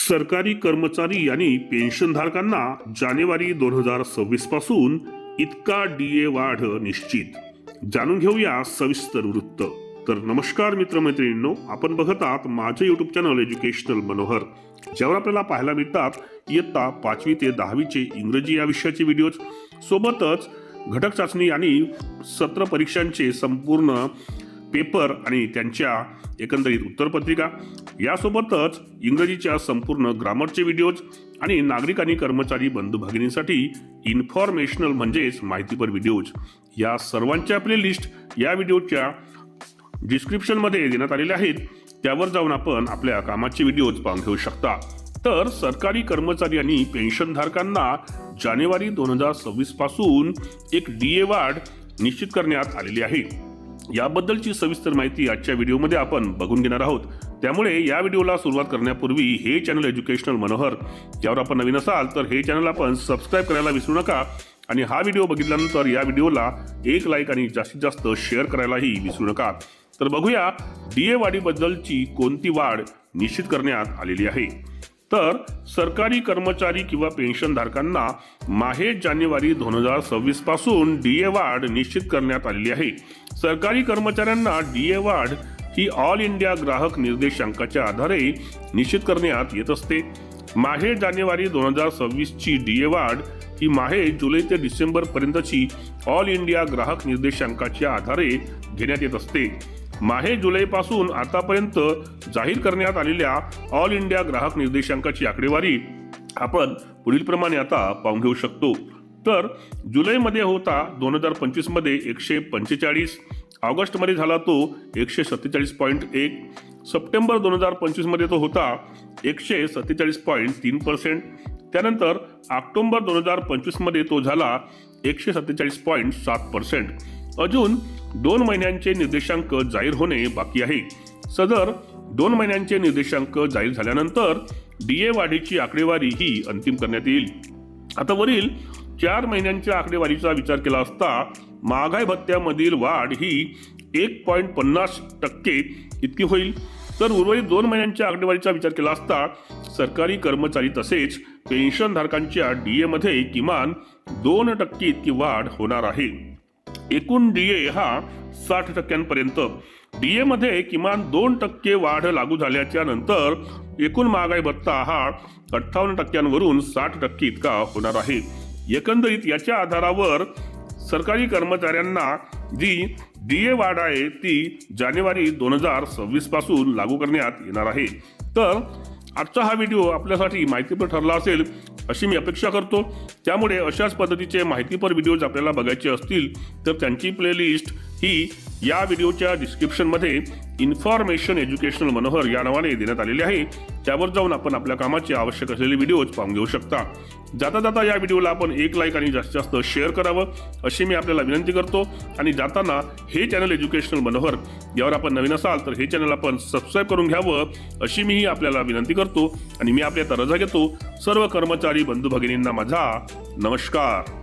सरकारी कर्मचारी आणि पेन्शनधारकांना जानेवारी 2026 पासून इतका डीए वाढ निश्चित. जाणून घेऊया सविस्तर वृत्त. तर नमस्कार मित्रमैत्रिणींनो, आपण बघत आहात माझे युट्यूब चॅनल एज्युकेशनल मनोहर, ज्यावर आपल्याला पाहायला मिळतात इयत्ता 5वी ते 10वी चे इंग्रजी या विषयाचे व्हिडिओज, सोबतच घटक चाचणी आणि सत्र परीक्षांचे संपूर्ण पेपर आणि त्यांच्या एकंदरीत उत्तरपत्रिका, यासोबतच इंग्रजीच्या संपूर्ण ग्रामरचे व्हिडिओज आणि नागरिक आणि कर्मचारी बंधू भगिनींसाठी इन्फॉर्मेशनल म्हणजेच माहितीपर व्हिडिओज, या सर्वांच्या प्लेलिस्ट या व्हिडिओच्या डिस्क्रिप्शनमध्ये देण्यात आलेले आहेत. त्यावर जाऊन आपण आपल्या कामाचे व्हिडिओज पाहून घेऊ शकता. तर सरकारी कर्मचारी आणि पेन्शनधारकांना जानेवारी 2026 पासून एक डीए वाढ निश्चित करण्यात आलेली आहे. याबद्दलची सविस्तर माहिती आजच्या व्हिडिओमध्ये आपण बघून घेणार आहोत. त्यामुळे या व्हिडिओला सुरुवात करण्यापूर्वी हे चॅनल एज्युकेशनल मनोहर, यावर आपण नवीन असाल तर हे चॅनल आपण सबस्क्राईब करायला विसरू नका आणि हा व्हिडिओ बघितल्यानंतर या व्हिडिओला एक लाईक आणि जास्तीत जास्त शेअर करायलाही विसरू नका. तर बघूया डीए वाढीबद्दलची कोणती वाढ निश्चित करण्यात आलेली आहे. तर सरकारी कर्मचारी किंवा पेन्शनधारकांना माहे जानेवारी 2026 पासून डीए वाढ निश्चित करण्यात आलेली आहे. सरकारी कर्मचाऱ्यांना डीए वाढ ही ऑल इंडिया ग्राहक निर्देशांकाच्या आधारे निश्चित करण्यात येत असते. माहे जानेवारी 2026 ची डीए वाढ ही माहे जुलै ते डिसेंबर पर्यंतची ऑल इंडिया ग्राहक निर्देशांकाच्या आधारे घेण्यात येत असते. माहे जुलै पासून आतापर्यंत जाहीर करण्यात आलेल्या ऑल इंडिया ग्राहक निर्देशांकाची आकडेवारी आपण पुढील प्रमाणे आता पाहून घेऊ शकतो. तर जुलैमध्ये होता 2025 मध्ये 145, ऑगस्टमध्ये झाला तो 147.1, सप्टेंबर 2025 मध्ये तो होता 147.3%, त्यानंतर ऑक्टोबर 2025 मध्ये तो झाला 147.7%. अजून 2 महिन्यांचे निर्देशांक जाहीर होणे बाकी आहे. सदर 2 महिन्यांचे निर्देशांक जाहीर झाल्यानंतर डीए वाढीची आकडेवारी ही अंतिम करण्यात येईल. आता वरील 4 महिन्यांच्या आकडेवारीचा विचार केला असता महागाई भत्त्यामधील वाढ ही 1.50% इतकी होईल. तर उर्वरित 2 महिन्यांच्या आकडेवारीचा विचार केला असता सरकारी कर्मचारी तसेच पेन्शनधारकांच्या डीए मध्ये किमान 2% इतकी वाढ होणार आहे. एकूण डीए हा 60%पर्यंत. डीए मध्ये किमान 2% वाढ लागू झाल्याच्या नंतर एकूण महागाई भत्ता हा 58% 60% इतका होणार आहे. एकंदरीत याच्या आधारावर सरकारी कर्मचाऱ्यांना जी डीए वाढ आहे ती जानेवारी 2026 पासून लागू करण्यात येणार आहे. तर आजचा हा व्हिडिओ आपल्यासाठी माहितीपर ठरला असेल अशी मी अपेक्षा करतो. त्यामुळे अशाच पद्धतीचे माहितीपर व्हिडिओज आपल्याला बघायचे असतील तर त्यांची प्लेलिस्ट ही या व्हिडिओच्या डिस्क्रिप्शनमध्ये इन्फॉर्मेशन एज्युकेशनल मनोहर या नावाने देण्यात आलेले आहे. त्यावर जाऊन आपण आपल्या कामाचे आवश्यक असलेले व्हिडिओज पाहून घेऊ शकता. जाता जाता या व्हिडिओला आपण एक लाईक आणि जास्तीत जास्त शेअर करावं अशी मी आपल्याला विनंती करतो. आणि जाताना हे चॅनल एज्युकेशनल मनोहर, यावर आपण नवीन असाल तर हे चॅनल आपण सबस्क्राईब करून घ्यावं अशी मीही आपल्याला विनंती करतो. आणि मी आपल्या रजा घेतो. सर्व कर्मचारी बंधू भगिनींना माझा नमस्कार.